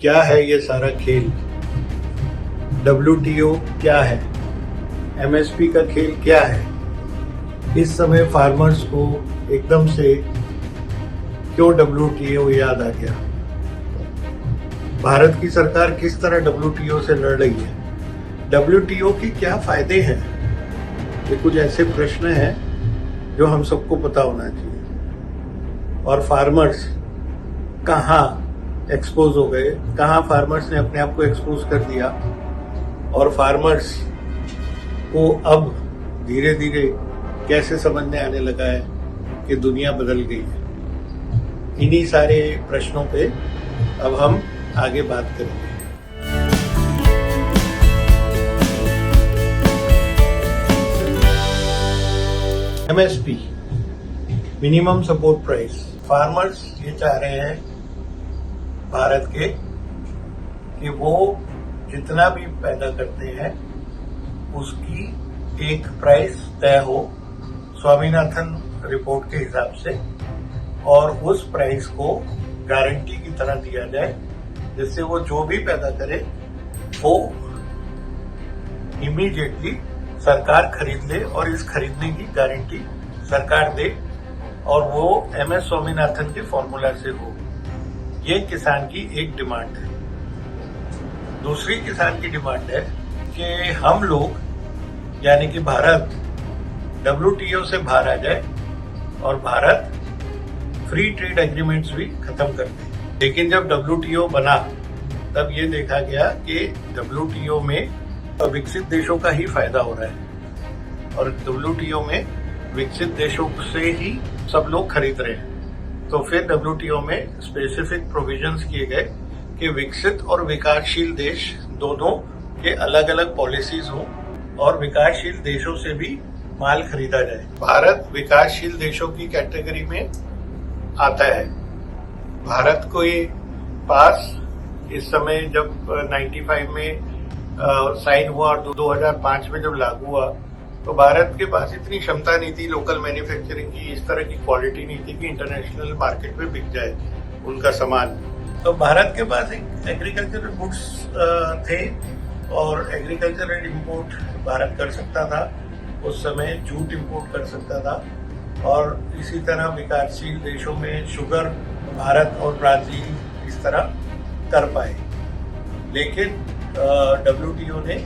क्या है ये सारा खेल? WTO क्या है? MSP का खेल क्या है? इस समय फार्मर्स को एकदम से क्यों WTO याद आ गया? भारत की सरकार किस तरह WTO से लड़ रही है? WTO के क्या फायदे हैं? ये कुछ ऐसे प्रश्न हैं जो हम सबको पता होना चाहिए। और फार्मर्स कहाँ एक्सपोज हो गए, कहाँ फार्मर्स ने अपने आप को एक्सपोज कर दिया और फार्मर्स को अब धीरे धीरे कैसे समझ में आने लगा है कि दुनिया बदल गई है। इन्हीं सारे प्रश्नों पे अब हम आगे बात करेंगे। MSP, minimum support price. Farmers ये चाह रहे हैं भारत के कि वो जितना भी पैदा करते हैं उसकी एक प्राइस तय हो स्वामीनाथन रिपोर्ट के हिसाब से, और उस प्राइस को गारंटी की तरह दिया जाए, जिससे वो जो भी पैदा करे वो इमीडिएटली सरकार खरीद ले और इस खरीदने की गारंटी सरकार दे और वो MS स्वामीनाथन के फॉर्मूला से हो। ये किसान की एक डिमांड है। दूसरी किसान की डिमांड है कि हम लोग यानी कि भारत WTO से बाहर आ जाए और भारत फ्री ट्रेड एग्रीमेंट्स भी खत्म कर दे। लेकिन जब WTO बना तब ये देखा गया कि WTO में विकसित देशों का ही फायदा हो रहा है और WTO में विकसित देशों से ही सब लोग खरीद रहे हैं। तो फिर WTO में स्पेसिफिक प्रोविजंस किए गए कि विकसित और विकासशील देश दोनों के अलग अलग पॉलिसीज हों और विकासशील देशों से भी माल खरीदा जाए। भारत विकासशील देशों की कैटेगरी में आता है। भारत को ये पास इस समय जब 95 में साइन हुआ और 2005 में जब लागू हुआ तो भारत के पास इतनी क्षमता नहीं थी लोकल मैन्युफैक्चरिंग की, इस तरह की क्वालिटी नहीं थी कि इंटरनेशनल मार्केट में बिक जाए उनका सामान। तो भारत के पास एक एग्रीकल्चरल गुड्स थे और एग्रीकल्चरल इंपोर्ट भारत कर सकता था। उस समय जूट इंपोर्ट कर सकता था और इसी तरह विकासशील देशों में शुगर भारत और ब्राजील इस तरह कर पाए। लेकिन WTO ने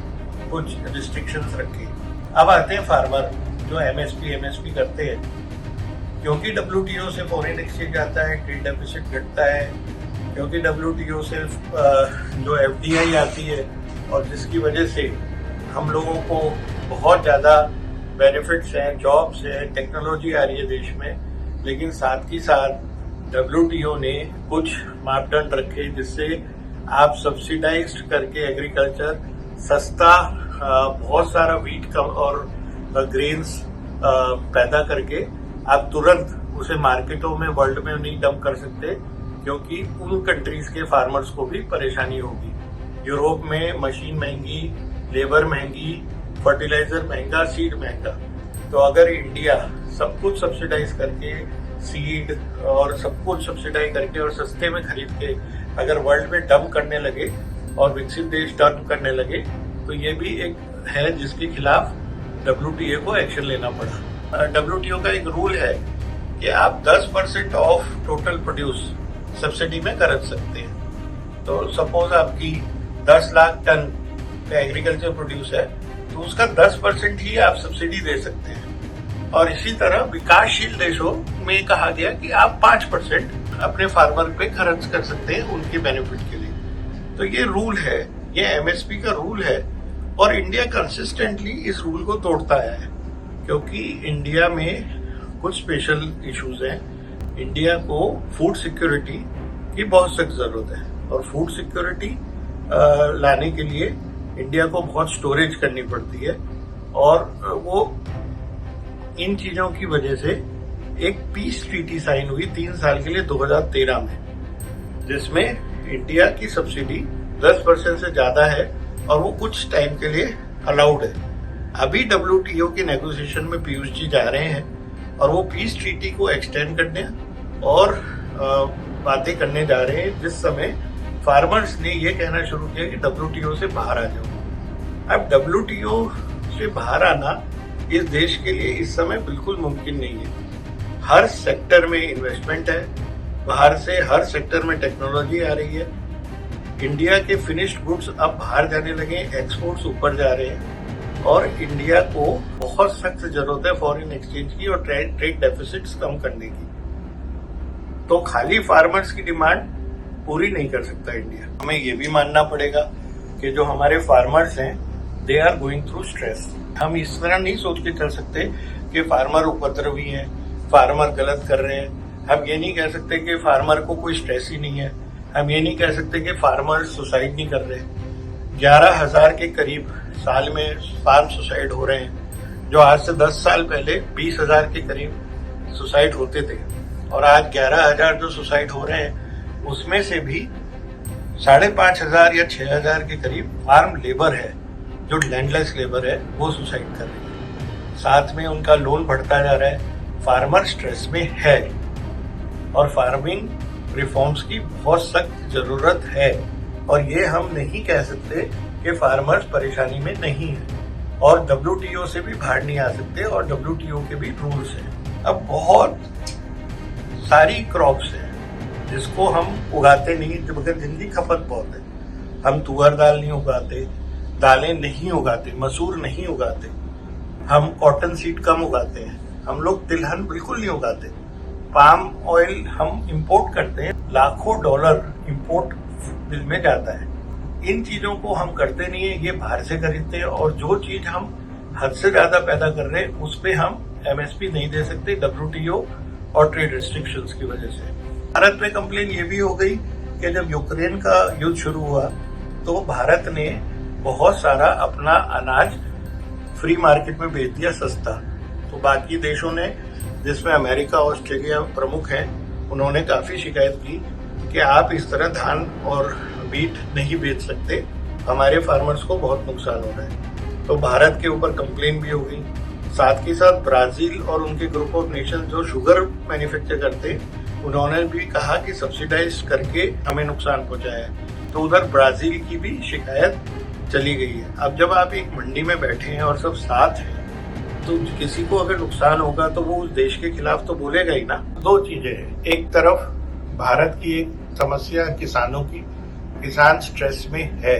कुछ रिस्ट्रिक्शंस रखे। अब आते हैं फार्मर जो MSP करते हैं। क्योंकि WTO से फॉरेन एक्सचेंज आता है, ट्रेड डेफिसिट घटता है, क्योंकि WTO से जो FDI आती है और जिसकी वजह से हम लोगों को बहुत ज़्यादा बेनिफिट्स हैं, जॉब्स हैं, टेक्नोलॉजी आ रही है देश में। लेकिन साथ ही साथ WTO ने कुछ मापदंड रखे जिससे आप सब्सिडाइज्ड करके एग्रीकल्चर सस्ता बहुत सारा वीट और ग्रेन्स पैदा करके आप तुरंत उसे मार्केटों में वर्ल्ड में नहीं डंप कर सकते, क्योंकि उन कंट्रीज के फार्मर्स को भी परेशानी होगी। यूरोप में मशीन महंगी, लेबर महंगी, फर्टिलाइजर महंगा, सीड महंगा। तो अगर इंडिया सब कुछ सब्सिडाइज करके सीड और सब कुछ सब्सिडाइज करके और सस्ते में खरीद के अगर वर्ल्ड में डंप करने लगे और विकसित देश डंप करने लगे तो ये भी एक है जिसके खिलाफ WTO को एक्शन लेना पड़ा। WTO का एक रूल है कि आप 10% ऑफ टोटल प्रोड्यूस सब्सिडी में खरीद सकते हैं। तो सपोज आपकी 10 लाख टन का एग्रीकल्चर प्रोड्यूस है तो उसका 10% ही आप सब्सिडी दे सकते हैं। और इसी तरह विकासशील देशों में कहा गया कि आप 5% अपने फार्मर पे खर्च कर सकते हैं उनके बेनिफिट के लिए। तो ये रूल है, ये MSP का रूल है और इंडिया कंसिस्टेंटली इस रूल को तोड़ता है, क्योंकि इंडिया में कुछ स्पेशल इश्यूज हैं। इंडिया को फूड सिक्योरिटी की बहुत सख्त जरूरत है और फूड सिक्योरिटी लाने के लिए इंडिया को बहुत स्टोरेज करनी पड़ती है और वो इन चीजों की वजह से एक पीस ट्रीटी साइन हुई 3 साल के लिए 2013 में, जिसमें इंडिया की सब्सिडी 10% से ज्यादा है और वो कुछ टाइम के लिए अलाउड है। अभी WTO के नेगोशिएशन में पीयूष जी जा रहे हैं और वो पीस ट्रीटी को एक्सटेंड करने और बातें करने जा रहे हैं, जिस समय फार्मर्स ने ये कहना शुरू किया कि WTO से बाहर आ जाओ। अब WTO से बाहर आना इस देश के लिए इस समय बिल्कुल मुमकिन नहीं है। हर सेक्टर में इन्वेस्टमेंट है, बाहर से हर सेक्टर में टेक्नोलॉजी आ रही है। इंडिया के फिनिश्ड गुड्स अब बाहर जाने लगे, एक्सपोर्ट्स ऊपर जा रहे हैं और इंडिया को बहुत सख्त जरूरत है फॉरेन एक्सचेंज की और ट्रेड डेफिसिट्स कम करने की। तो खाली फार्मर्स की डिमांड पूरी नहीं कर सकता इंडिया। हमें ये भी मानना पड़ेगा कि जो हमारे फार्मर्स हैं they are going through stress. हम इस तरह नहीं सोच के चल सकते कि फार्मर उपद्रवी हैं, फार्मर गलत कर रहे हैं। हम ये नहीं कह सकते कि फार्मर को कोई स्ट्रेस ही नहीं है। हम ये नहीं कह सकते कि फार्मर सुसाइड नहीं कर रहे। 11,000 के करीब साल में फार्म सुसाइड हो रहे हैं, जो आज से 10 साल पहले 20,000 के करीब सुसाइड होते थे। और आज 11,000 जो सुसाइड हो रहे हैं उसमें से भी 5,500 या 6,000 के करीब फार्म लेबर है, जो लैंडलेस लेबर है, वो सुसाइड कर रही है। साथ में उनका लोन बढ़ता जा रहा है। फार्मर स्ट्रेस में है और फार्मिंग रिफॉर्म्स की बहुत सख्त जरूरत है। और ये हम नहीं कह सकते कि फार्मर्स परेशानी में नहीं है और WTO से भी बाहर नहीं आ सकते और WTO के भी रूल्स हैं। अब बहुत सारी क्रॉप्स हैं जिसको हम उगाते नहीं, मगर जिनकी खपत बहुत है। हम तुअर दाल नहीं उगाते, दालें नहीं उगाते, मसूर नहीं उगाते, हम कॉटन सीड कम उगाते हैं, हम लोग तिलहन बिल्कुल नहीं उगाते, पाम ऑयल हम इंपोर्ट करते हैं, लाखों डॉलर इंपोर्ट बिल में जाता है। इन चीजों को हम करते नहीं है, ये बाहर से खरीदते हैं और जो चीज हम हद से ज्यादा पैदा कर रहे हैं उस पे हम MSP नहीं दे सकते WTO और ट्रेड रिस्ट्रिक्शंस की वजह से। भारत में कंप्लेन ये भी हो गई कि जब यूक्रेन का युद्ध शुरू हुआ तो भारत ने बहुत सारा अपना अनाज फ्री मार्केट में बेच दिया सस्ता। तो बाकी देशों ने, जिसमें अमेरिका, ऑस्ट्रेलिया प्रमुख हैं, उन्होंने काफी शिकायत की कि आप इस तरह धान और वीट नहीं बेच सकते, हमारे फार्मर्स को बहुत नुकसान हो रहा है। तो भारत के ऊपर कंप्लेन भी हो गई। साथ ही साथ ब्राजील और उनके ग्रुप ऑफ नेशन जो शुगर मैन्युफैक्चर करते हैं, उन्होंने भी कहा कि सब्सिडाइज करके हमें नुकसान पहुंचाया है। तो उधर ब्राजील की भी शिकायत चली गई है। अब जब आप एक मंडी में बैठे हैं और सब साथ हैं तो किसी को अगर नुकसान होगा तो वो उस देश के खिलाफ तो बोलेगा ही ना। दो चीजें हैं, एक तरफ भारत की एक समस्या किसानों की, किसान स्ट्रेस में है,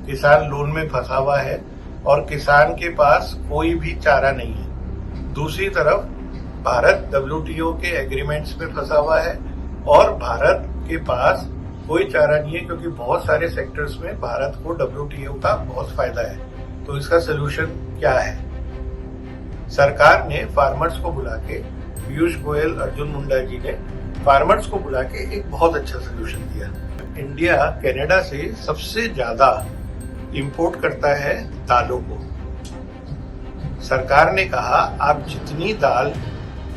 किसान लोन में फंसा हुआ है और किसान के पास कोई भी चारा नहीं है। दूसरी तरफ भारत WTO के एग्रीमेंट्स में फंसा हुआ है और भारत के पास कोई चारा नहीं है, क्योंकि बहुत सारे सेक्टर्स में भारत को WTO का बहुत फायदा है। तो इसका सोल्यूशन क्या है? सरकार ने फार्मर्स को बुला के, पीयूष गोयल, अर्जुन मुंडा जी ने फार्मर्स को बुला के एक बहुत अच्छा सोल्यूशन दिया। इंडिया कनाडा से सबसे ज्यादा इंपोर्ट करता है दालों को। सरकार ने कहा आप जितनी दाल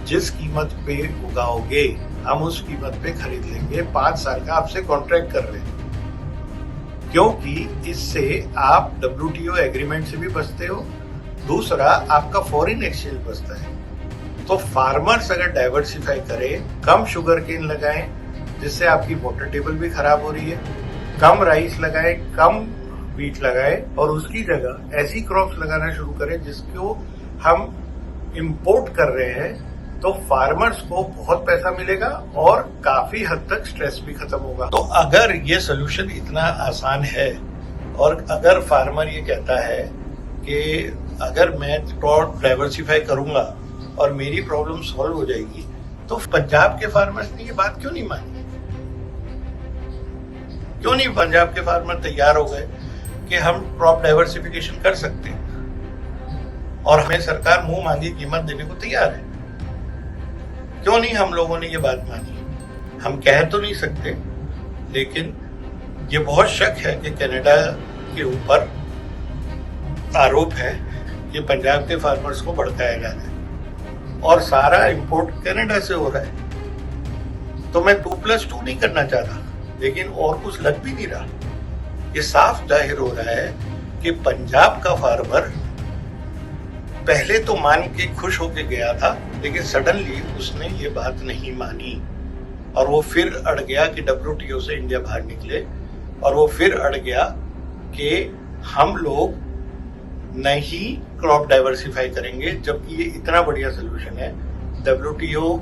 जिस कीमत पे उगाओगे हम उस कीमत पे खरीद लेंगे। 5 साल का आपसे कॉन्ट्रैक्ट कर रहे हैं, क्योंकि इससे आप WTO एग्रीमेंट से भी बचते हो, दूसरा आपका फॉरेन एक्सचेंज बचता है। तो फार्मर्स अगर डाइवर्सिफाई करें, कम शुगर केन लगाएं जिससे आपकी वाटर टेबल भी खराब हो रही है, कम राइस लगाएं, कम वीट लगाएं और उसकी जगह ऐसी क्रॉप्स लगाना शुरू करें जिसको हम इंपोर्ट कर रहे हैं, तो फार्मर्स को बहुत पैसा मिलेगा और काफी हद तक स्ट्रेस भी खत्म होगा। तो अगर ये सोल्यूशन इतना आसान है और अगर फार्मर ये कहता है कि अगर मैं क्रॉप डाइवर्सिफाई करूंगा और मेरी प्रॉब्लम सॉल्व हो जाएगी, तो पंजाब के फार्मर्स ने ये बात क्यों नहीं मानी? क्यों नहीं पंजाब के फार्मर तैयार हो गए कि हम क्रॉप डाइवर्सिफिकेशन कर सकते हैं और हमें सरकार मुंह मांगी कीमत देने को तैयार है? क्यों नहीं हम लोगों ने ये बात मानी? हम कह तो नहीं सकते, लेकिन ये बहुत शक है कि कनाडा के ऊपर आरोप है कि पंजाब के फार्मर्स को भड़काया जा रहा है और सारा इंपोर्ट कनाडा से हो रहा है। तो मैं 2+2 नहीं करना चाहता, लेकिन और कुछ लग भी नहीं रहा। ये साफ जाहिर हो रहा है कि पंजाब का फार्मर पहले तो मान के खुश होके गया था, लेकिन सडनली उसने ये बात नहीं मानी और वो फिर अड़ गया कि WTO से इंडिया बाहर निकले। और वो फिर अड़ गया कि हम लोग नहीं क्रॉप डाइवर्सिफाई करेंगे, जबकि ये इतना बढ़िया सोल्यूशन है। WTO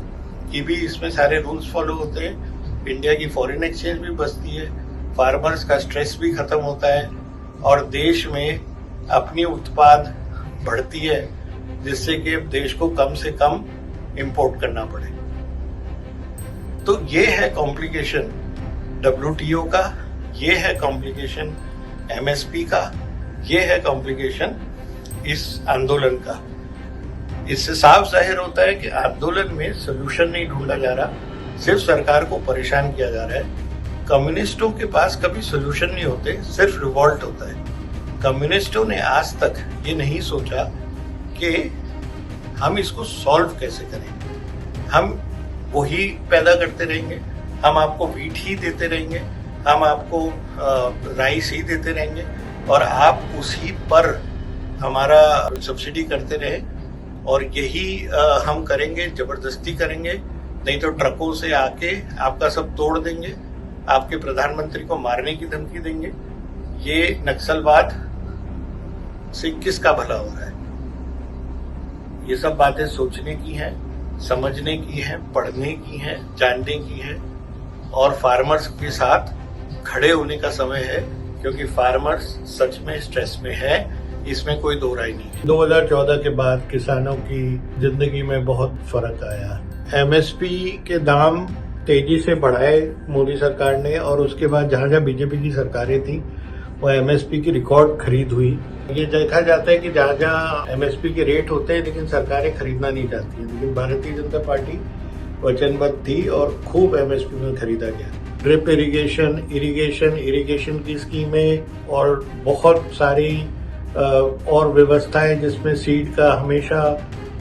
की भी इसमें सारे रूल्स फॉलो होते हैं, इंडिया की फॉरेन एक्सचेंज भी बचती है, फार्मर्स का स्ट्रेस भी खत्म होता है और देश में अपनी उत्पाद बढ़ती है, जिससे कि देश को कम से कम इंपोर्ट करना पड़े। तो ये है कॉम्प्लिकेशन WTO का, ये है कॉम्प्लिकेशन MSP का, ये है कॉम्प्लिकेशन इस आंदोलन का। इससे साफ जाहिर होता है कि आंदोलन में सोल्यूशन नहीं ढूंढा जा रहा, सिर्फ सरकार को परेशान किया जा रहा है। कम्युनिस्टों के पास कभी सोल्यूशन नहीं होते, सिर्फ रिवॉल्ट होता है। कम्युनिस्टों ने आज तक ये नहीं सोचा कि हम इसको सॉल्व कैसे करें। हम वही पैदा करते रहेंगे, हम आपको वीट ही देते रहेंगे, हम आपको राइस ही देते रहेंगे और आप उसी पर हमारा सब्सिडी करते रहे और यही हम करेंगे, जबरदस्ती करेंगे, नहीं तो ट्रकों से आके आपका सब तोड़ देंगे, आपके प्रधानमंत्री को मारने की धमकी देंगे। ये नक्सलवाद से किसका भला हो रहा है? ये सब बातें सोचने की हैं, समझने की हैं, पढ़ने की हैं, जानने की हैं और फार्मर्स के साथ खड़े होने का समय है, क्योंकि फार्मर्स सच में स्ट्रेस में है, इसमें कोई दो राय नहीं है। 2014 के बाद किसानों की जिंदगी में बहुत फर्क आया। MSP के दाम तेजी से बढ़ाए मोदी सरकार ने और उसके बाद जहां जहां बीजेपी की सरकारें थी वो MSP की रिकॉर्ड खरीद हुई। ये देखा जाता है कि जहां जहां MSP के रेट होते हैं लेकिन सरकारें खरीदना नहीं चाहती हैं, लेकिन भारतीय जनता पार्टी वचनबद्ध थी और खूब MSP में खरीदा गया। ड्रिप इरिगेशन की स्कीमें और बहुत सारी और व्यवस्थाएं जिसमें सीड का हमेशा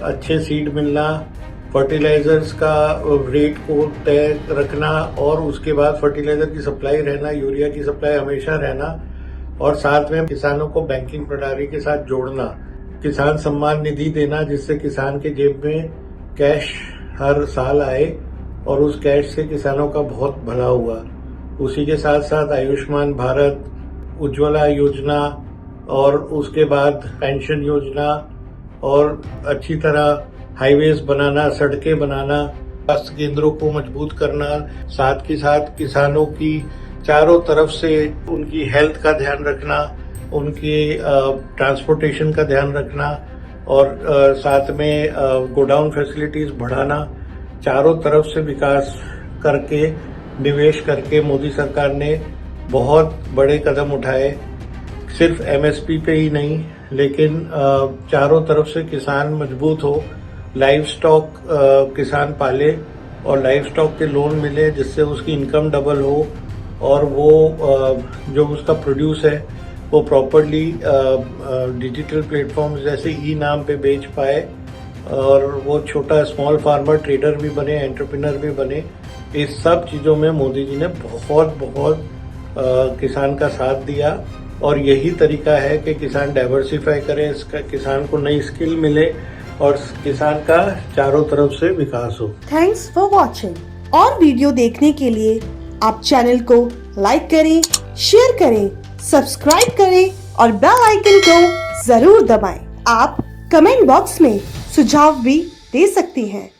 अच्छे सीड मिलना, फर्टिलाइजर्स का रेट को तय रखना और उसके बाद फर्टिलाइजर की सप्लाई रहना, यूरिया की सप्लाई हमेशा रहना और साथ में किसानों को बैंकिंग प्रणाली के साथ जोड़ना, किसान सम्मान निधि देना जिससे किसान के जेब में कैश हर साल आए और उस कैश से किसानों का बहुत भला हुआ। उसी के साथ साथ आयुष्मान भारत, उज्ज्वला योजना और उसके बाद पेंशन योजना और अच्छी तरह हाईवेज बनाना, सड़कें बनाना, स्वास्थ्य केंद्रों को मजबूत करना, साथ के साथ किसानों की चारों तरफ से उनकी हेल्थ का ध्यान रखना, उनकी ट्रांसपोर्टेशन का ध्यान रखना और साथ में गोडाउन फैसिलिटीज बढ़ाना, चारों तरफ से विकास करके निवेश करके मोदी सरकार ने बहुत बड़े कदम उठाए। सिर्फ MSP पे ही नहीं लेकिन चारों तरफ से किसान मजबूत हो, लाइव स्टॉक किसान पाले और लाइव स्टॉक के लोन मिले जिससे उसकी इनकम डबल हो और वो जो उसका प्रोड्यूस है वो प्रॉपरली डिजिटल प्लेटफॉर्म जैसे ई-नाम पे बेच पाए और वो छोटा स्मॉल फार्मर ट्रेडर भी बने, एंटरप्रेन्योर भी बने। इस सब चीज़ों में मोदी जी ने बहुत किसान का साथ दिया और यही तरीका है कि किसान डाइवर्सिफाई करे, किसान को नई स्किल मिले और किसान का चारों तरफ से विकास हो। Thanks for watching. और वीडियो देखने के लिए आप चैनल को लाइक करें, शेयर करें, सब्सक्राइब करें और बेल आइकन को जरूर दबाएं। आप कमेंट बॉक्स में सुझाव भी दे सकती हैं।